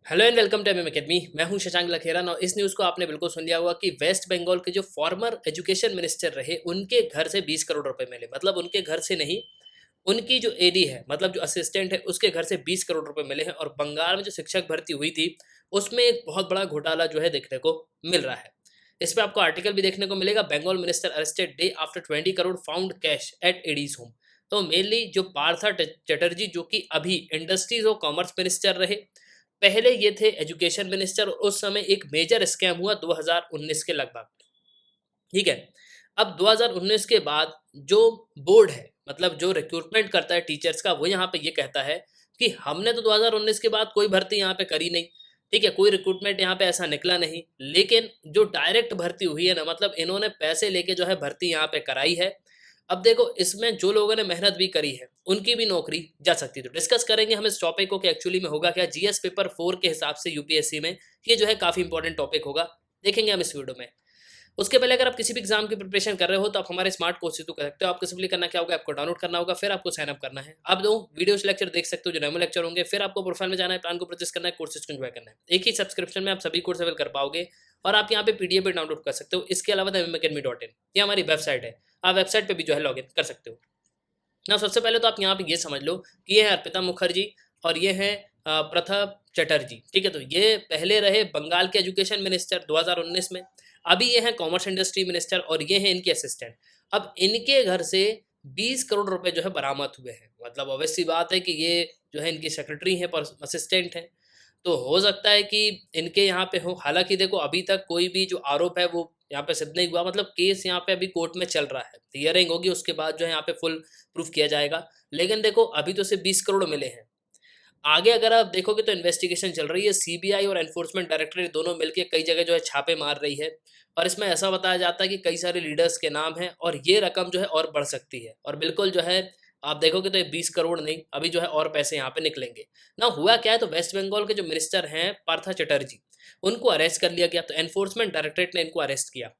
Hello and welcome to MM academy. मैं हूं शशांक लखेरा। ना इस न्यूज़ को आपने बिल्कुल सुन लिया होगा कि वेस्ट बंगाल के जो फॉर्मर एजुकेशन मिनिस्टर रहे उनके घर से 20 करोड़ रुपए मिले। मतलब उनके घर से नहीं, उनकी जो एडी है, मतलब जो असिस्टेंट है, उसके घर से 20 करोड़ रुपए मिले हैं। और बंगाल में जो शिक्षक भर्ती हुई थी उसमें एक बहुत बड़ा घोटाला जो है देखने को मिल रहा है। इस पर आपको आर्टिकल भी देखने को मिलेगा। Bengal minister arrested day after 20 crore found cash at ED's home. तो मेनली जो पार्था चटर्जी, जो कि अभी इंडस्ट्रीज और कॉमर्स मिनिस्टर रहे, पहले ये थे एजुकेशन मिनिस्टर। उस समय एक मेजर स्कैम हुआ 2019 के लगभग। ठीक है। अब 2019 के बाद जो बोर्ड है, मतलब जो रिक्रूटमेंट करता है टीचर्स का, वो यहाँ पे ये कहता है कि हमने तो 2019 के बाद कोई भर्ती यहाँ पे करी नहीं। ठीक है, कोई रिक्रूटमेंट यहाँ पे ऐसा निकला नहीं। लेकिन जो डायरेक्ट भर्ती हुई है ना, मतलब इन्होंने पैसे लेके जो है भर्ती यहाँ पे कराई है। अब देखो, इसमें जो लोगों ने मेहनत भी करी है उनकी भी नौकरी जा सकती है। तो डिस्कस करेंगे हम इस टॉपिक को कि एक्चुअली में होगा क्या। जीएस पेपर 4 के हिसाब से यूपीएससी में ये जो है काफी इंपॉर्टेंट टॉपिक होगा, देखेंगे हम इस वीडियो में। उसके पहले अगर आप किसी भी एग्जाम की प्रिपरेशन कर रहे हो तो आप हमारे स्मार्ट कोर्सेज तो कर सकते हो। आपको सिंपली करना क्या होगा, आपको डाउनलोड करना होगा, फिर आपको साइन अप करना है। आप दो वीडियोस लेक्चर देख सकते हो जो डेमो लेक्चर होंगे। फिर आपको प्रोफाइल में जाना है, प्लान को परचेस करना है, कोर्सेज को एंजॉय करना है। एक ही सब्सक्रिप्शन में आप सभी कोर्स अवेल कर पाओगे। और आप यहाँ पे पीडीएफ भी डाउनलोड कर सकते हो। इसके अलावा mmacademy.in ये हमारी वेबसाइट है, आप वेबसाइट पर भी जो है लॉग इन कर सकते हो ना। सबसे पहले तो आप यहाँ पे ये समझ लो कि ये है अर्पिता मुखर्जी और ये है प्रथा चटर्जी। ठीक है, तो ये पहले रहे बंगाल के एजुकेशन मिनिस्टर 2019 में। अभी ये हैं कॉमर्स इंडस्ट्री मिनिस्टर और ये हैं इनके असिस्टेंट। अब इनके घर से 20 करोड़ रुपए जो है बरामद हुए हैं। मतलब ऑब्वियस सी बात है कि ये जो है इनकी सेक्रेटरी हैं पर असिस्टेंट हैं। तो हो सकता है कि इनके यहाँ पे हो। हालांकि देखो, अभी तक कोई भी जो आरोप है वो यहाँ पे सिद्ध नहीं हुआ। मतलब केस यहाँ पे अभी कोर्ट में चल रहा है, हियरिंग होगी, उसके बाद जो है यहाँ पे फुल प्रूफ किया जाएगा। लेकिन देखो, अभी तो सिर्फ 20 करोड़ मिले हैं। आगे अगर आप देखोगे तो इन्वेस्टिगेशन चल रही है। सीबीआई और एनफोर्समेंट डायरेक्टरेट दोनों मिलकर कई जगह जो है छापे मार रही है। और इसमें ऐसा बताया जाता है कि कई सारे लीडर्स के नाम हैं और ये रकम जो है और बढ़ सकती है। और बिल्कुल जो है आप देखोगे तो ये 20 करोड़ नहीं, अभी जो है और पैसे यहाँ पे निकलेंगे ना। हुआ क्या है, तो वेस्ट बंगाल के जो मिनिस्टर हैं पार्था चटर्जी, उनको अरेस्ट कर लिया गया। तो एनफोर्समेंट डायरेक्टरेट ने इनको अरेस्ट किया।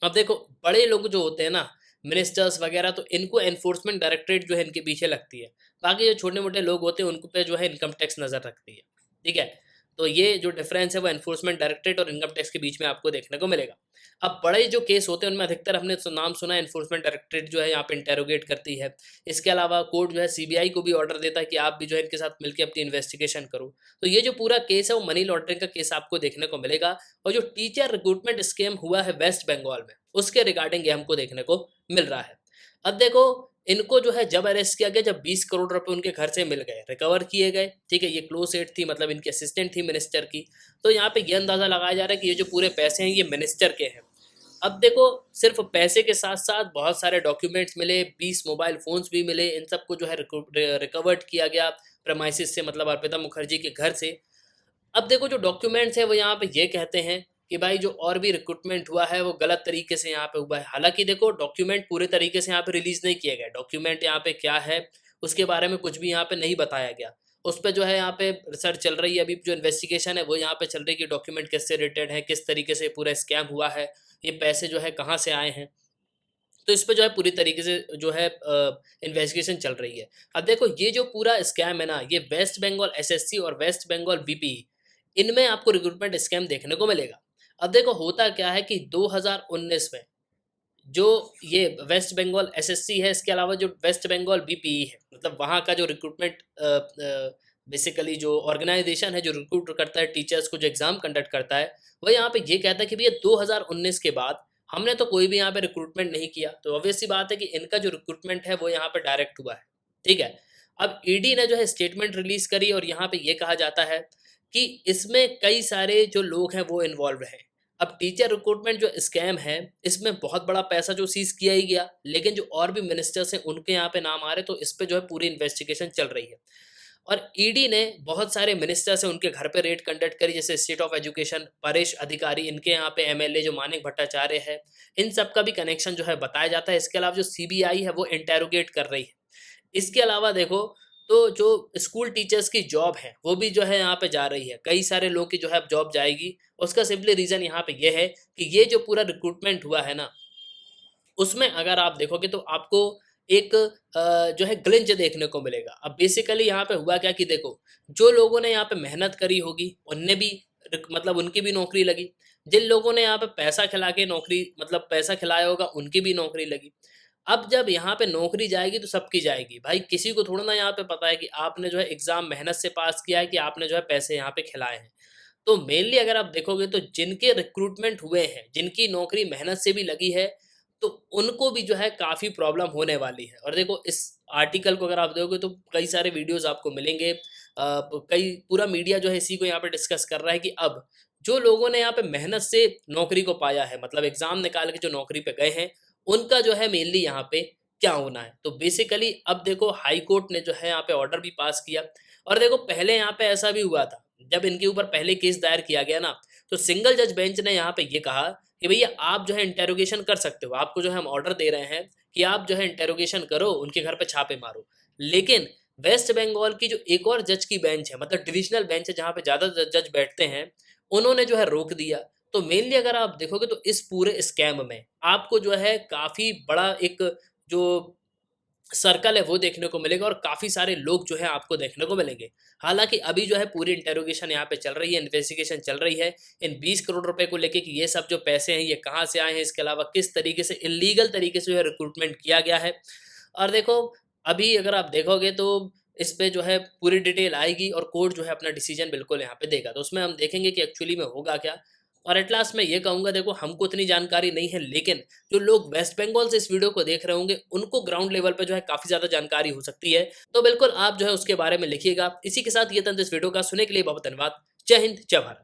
अब देखो, बड़े लोग जो होते हैं ना, मिनिस्टर्स वगैरह, तो इनको एनफोर्समेंट डायरेक्टरेट जो है इनके पीछे लगती है। बाकी जो छोटे मोटे लोग होते हैं उनको पे जो है इनकम टैक्स नज़र रखती है। ठीक है, तो ये जो डिफरेंस है वो एनफोर्समेंट डायरेक्टरेट और इनकम टैक्स के बीच में आपको देखने को मिलेगा। अब बड़े जो केस होते हैं उनमें अधिकतर हमने नाम सुना, एनफोर्समेंट डायरेक्टरेट जो है यहाँ पे इंटेरोगेट करती है। इसके अलावा कोर्ट जो है सीबीआई को भी ऑर्डर देता है कि आप भी जो है इनके साथ मिलकर अपनी इन्वेस्टिगेशन करो। तो ये जो पूरा केस है वो मनी लॉन्ड्रिंग का केस आपको देखने को मिलेगा। और जो टीचर रिक्रूटमेंट स्कैम हुआ है वेस्ट बंगाल में, उसके रिगार्डिंग ये हमको देखने को मिल रहा है। अब देखो, इनको जो है जब अरेस्ट किया गया, जब 20 करोड़ रुपए उनके घर से मिल गए, रिकवर किए गए। ठीक है, ये क्लोज एड थी, मतलब इनकी असिस्टेंट थी मिनिस्टर की। तो यहाँ पे ये अंदाजा लगाया जा रहा है कि ये जो पूरे पैसे हैं ये मिनिस्टर के हैं। अब देखो, सिर्फ पैसे के साथ साथ बहुत सारे डॉक्यूमेंट्स मिले, 20 मोबाइल फोन्स भी मिले। इन सबको जो है रिकवर्ड किया गया प्रमाइसिस से, मतलब अर्पिता मुखर्जी के घर से। अब देखो, जो डॉक्यूमेंट्स है वो यहाँ पे ये कहते हैं कि भाई जो और भी रिक्रूटमेंट हुआ है वो गलत तरीके से यहाँ पे हुआ है। हालांकि देखो, डॉक्यूमेंट पूरे तरीके से यहाँ पे रिलीज नहीं किए गए। डॉक्यूमेंट यहाँ पे क्या है उसके बारे में कुछ भी यहाँ पे नहीं बताया गया। उस पर जो है यहाँ पे रिसर्च चल रही है। अभी जो इन्वेस्टिगेशन है वो यहाँ पे चल रही है कि डॉक्यूमेंट किससे रिलेटेड है, किस तरीके से पूरा स्कैम हुआ है, ये पैसे जो है कहाँ से आए हैं। तो इस पे जो है पूरी तरीके से जो है इन्वेस्टिगेशन चल रही है। अब देखो, ये जो पूरा स्कैम है ना, ये वेस्ट बंगाल एसएससी और वेस्ट बंगाल बीपीई, इनमें आपको रिक्रूटमेंट स्कैम देखने को मिलेगा। अब देखो, होता क्या है कि 2019 में जो ये वेस्ट बंगाल एसएससी है, इसके अलावा जो वेस्ट बंगाल बीपीई है, मतलब वहाँ का जो रिक्रूटमेंट बेसिकली जो ऑर्गेनाइजेशन है जो रिक्रूट करता है टीचर्स को, जो एग्जाम कंडक्ट करता है, वह यहाँ पे ये कहता है कि भैया 2019 के बाद हमने तो कोई भी यहाँ पे रिक्रूटमेंट नहीं किया। तो ऑब्वियस सी बात है कि इनका जो रिक्रूटमेंट है वो यहाँ पे डायरेक्ट हुआ है। ठीक है, अब ईडी ने जो है स्टेटमेंट रिलीज करी और यहाँ पे ये कहा जाता है कि इसमें कई सारे जो लोग हैं वो इन्वॉल्व हैं। अब टीचर रिक्रूटमेंट जो स्कैम है, इसमें बहुत बड़ा पैसा जो सीज किया ही गया, लेकिन जो और भी मिनिस्टर्स हैं उनके यहाँ पे नाम आ रहे, तो इस पे जो है पूरी इन्वेस्टिगेशन चल रही है। और ईडी ने बहुत सारे मिनिस्टर्स हैं उनके घर पे रेड कंडक्ट करी, जैसे स्टेट ऑफ एजुकेशन परेश अधिकारी, इनके यहाँ पे एमएलए जो मानिक भट्टाचार्य है, इन सब का भी कनेक्शन जो है बताया जाता है। इसके अलावा जो सीबीआई है वो इंटेरोगेट कर रही है। इसके अलावा देखो, तो जो स्कूल टीचर्स की जॉब है वो भी जो है यहाँ पे जा रही है। कई सारे लोग की जो है अब जॉब जाएगी। उसका सिंपली रीज़न यहाँ पे ये है कि ये जो पूरा रिक्रूटमेंट हुआ है ना, उसमें अगर आप देखोगे तो आपको एक जो है ग्लिंच देखने को मिलेगा। अब बेसिकली यहाँ पे हुआ क्या कि देखो, जो लोगों ने यहाँ पे मेहनत करी होगी, उनने भी मतलब उनकी भी नौकरी लगी। जिन लोगों ने यहाँ पे पैसा खिला के नौकरी मतलब पैसा खिलाया होगा, उनकी भी नौकरी लगी। अब जब यहाँ पे नौकरी जाएगी तो सबकी जाएगी। भाई किसी को थोड़ा ना यहाँ पे पता है कि आपने जो है एग्ज़ाम मेहनत से पास किया है कि आपने जो है पैसे यहाँ पे खिलाए हैं। तो मेनली अगर आप देखोगे तो जिनके रिक्रूटमेंट हुए हैं, जिनकी नौकरी मेहनत से भी लगी है, तो उनको भी जो है काफ़ी प्रॉब्लम होने वाली है। और देखो इस आर्टिकल को अगर आप देखोगे तो कई सारे वीडियोज़ आपको मिलेंगे। कई पूरा मीडिया जो है इसी को यहाँ पे डिस्कस कर रहा है कि अब जो लोगों ने यहाँ पे मेहनत से नौकरी को पाया है, मतलब एग्ज़ाम निकाल के जो नौकरी पे गए हैं, उनका जो है मेनली यहाँ पे क्या होना है। तो बेसिकली अब देखो हाई कोर्ट ने जो है यहाँ पे ऑर्डर भी पास किया। और देखो पहले यहाँ पे ऐसा भी हुआ था, जब इनके ऊपर पहले केस दायर किया गया ना, तो सिंगल जज बेंच ने यहाँ पे ये कहा कि भैया आप जो है इंटेरोगेशन कर सकते हो, आपको जो है हम ऑर्डर दे रहे हैं कि आप जो है इंटेरोगेशन करो, उनके घर पे छापे मारो। लेकिन वेस्ट बंगाल की जो एक और जज की बेंच है, मतलब डिविजनल बेंच है जहाँ पे ज़्यादा जज बैठते हैं, उन्होंने जो है रोक दिया। तो मेनली अगर आप देखोगे तो इस पूरे स्कैम में आपको जो है काफ़ी बड़ा एक जो सर्कल है वो देखने को मिलेगा और काफ़ी सारे लोग जो हैं आपको देखने को मिलेंगे। हालाँकि अभी जो है पूरी इंटेरोगेशन यहाँ पे चल रही है, इन्वेस्टिगेशन चल रही है, इन 20 करोड़ रुपए को लेके कि ये सब जो पैसे हैं ये कहाँ से आए हैं, इसके अलावा किस तरीके से इल्लीगल तरीके से जो है रिक्रूटमेंट किया गया है। और देखो अभी अगर आप देखोगे तो इस पे जो है पूरी डिटेल आएगी और कोर्ट जो है अपना डिसीजन बिल्कुल यहाँ पे देगा। तो उसमें हम देखेंगे कि एक्चुअली में होगा क्या। और एट लास्ट मैं ये कहूँगा, देखो हमको इतनी जानकारी नहीं है, लेकिन जो लोग वेस्ट बंगाल से इस वीडियो को देख रहे होंगे उनको ग्राउंड लेवल पे जो है काफ़ी ज़्यादा जानकारी हो सकती है। तो बिल्कुल आप जो है उसके बारे में लिखिएगा। इसी के साथ ये था इस वीडियो का। सुनने के लिए बहुत धन्यवाद। जय हिंद, जय भारत।